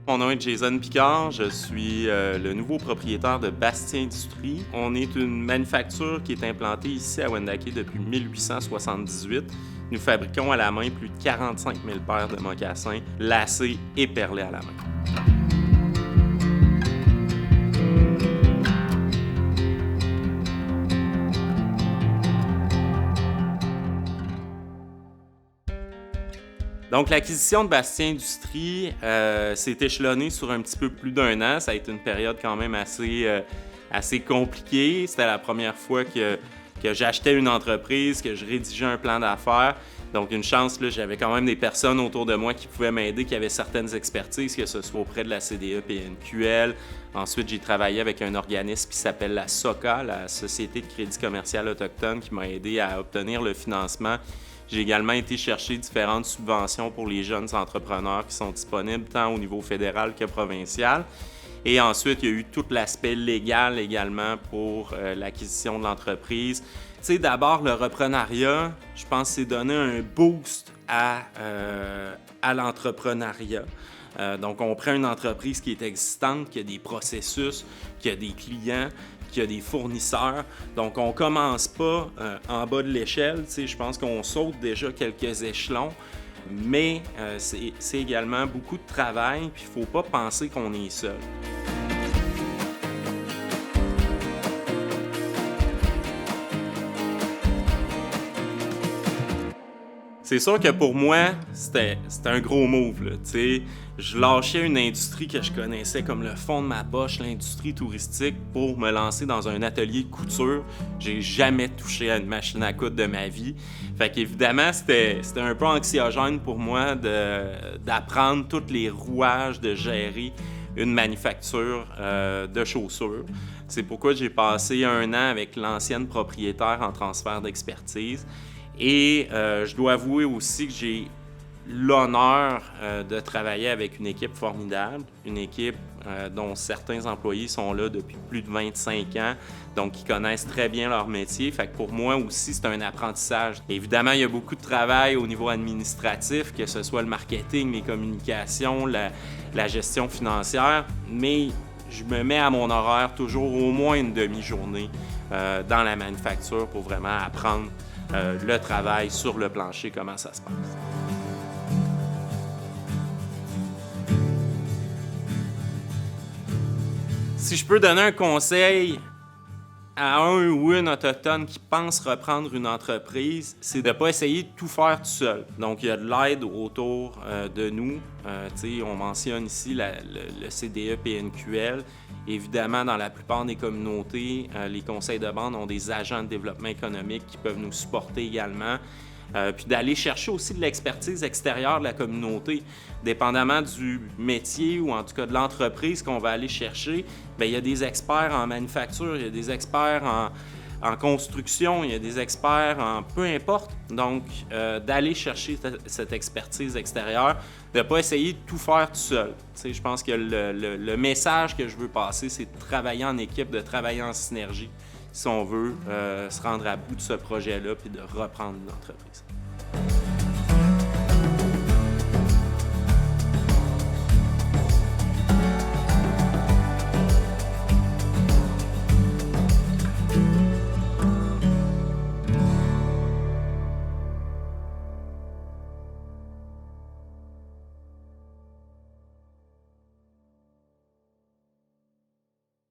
Mon nom est Jason Picard, je suis le nouveau propriétaire de Bastien Industrie. On est une manufacture qui est implantée ici à Wendake depuis 1878. Nous fabriquons à la main plus de 45 000 paires de mocassins lacés et perlés à la main. Donc, l'acquisition de Bastien Industrie s'est échelonnée sur un petit peu plus d'un an. Ça a été une période quand même assez compliquée. C'était la première fois que j'achetais une entreprise, que je rédigeais un plan d'affaires. Donc, une chance, là, j'avais quand même des personnes autour de moi qui pouvaient m'aider, qui avaient certaines expertises, que ce soit auprès de la CDE PNQL. Ensuite, j'ai travaillé avec un organisme qui s'appelle la SOCA, la Société de crédit commercial autochtone, qui m'a aidé à obtenir le financement. J'ai également été chercher différentes subventions pour les jeunes entrepreneurs qui sont disponibles tant au niveau fédéral que provincial. Et ensuite, il y a eu tout l'aspect légal également pour l'acquisition de l'entreprise. Tu sais, d'abord, le reprenariat, je pense que c'est donner un boost à l'entrepreneuriat. Donc, on prend une entreprise qui est existante, qui a des processus, qui a des clients, qui a des fournisseurs. Donc, on ne commence pas en bas de l'échelle. Tu sais, je pense qu'on saute déjà quelques échelons, mais c'est également beaucoup de travail, puis il ne faut pas penser qu'on est seul. C'est sûr que pour moi, c'était un gros move, là, tu sais. Je lâchais une industrie que je connaissais comme le fond de ma poche, l'industrie touristique, pour me lancer dans un atelier de couture. J'ai jamais touché à une machine à coudre de ma vie. Fait qu'évidemment, c'était un peu anxiogène pour moi d'apprendre tous les rouages de gérer une manufacture de chaussures. C'est pourquoi j'ai passé un an avec l'ancienne propriétaire en transfert d'expertise. Et je dois avouer aussi que j'ai l'honneur de travailler avec une équipe formidable, une équipe dont certains employés sont là depuis plus de 25 ans, donc qui connaissent très bien leur métier. Fait que pour moi aussi, c'est un apprentissage. Évidemment, il y a beaucoup de travail au niveau administratif, que ce soit le marketing, les communications, la gestion financière, mais je me mets à mon horaire toujours au moins une demi-journée dans la manufacture pour vraiment apprendre le travail sur le plancher, comment ça se passe. Si je peux donner un conseil à un ou une autochtone qui pense reprendre une entreprise, c'est de ne pas essayer de tout faire tout seul. Donc, il y a de l'aide autour de nous. On mentionne ici le CDE PNQL. Évidemment, dans la plupart des communautés, les conseils de bande ont des agents de développement économique qui peuvent nous supporter également. Puis d'aller chercher aussi de l'expertise extérieure de la communauté. Dépendamment du métier ou en tout cas de l'entreprise qu'on va aller chercher, bien, il y a des experts en manufacture, il y a des experts en construction, il y a des experts en peu importe. Donc, d'aller chercher cette expertise extérieure, de ne pas essayer de tout faire tout seul. Tu sais, je pense que le message que je veux passer, c'est de travailler en équipe, de travailler en synergie, si on veut se rendre à bout de ce projet-là puis de reprendre l'entreprise.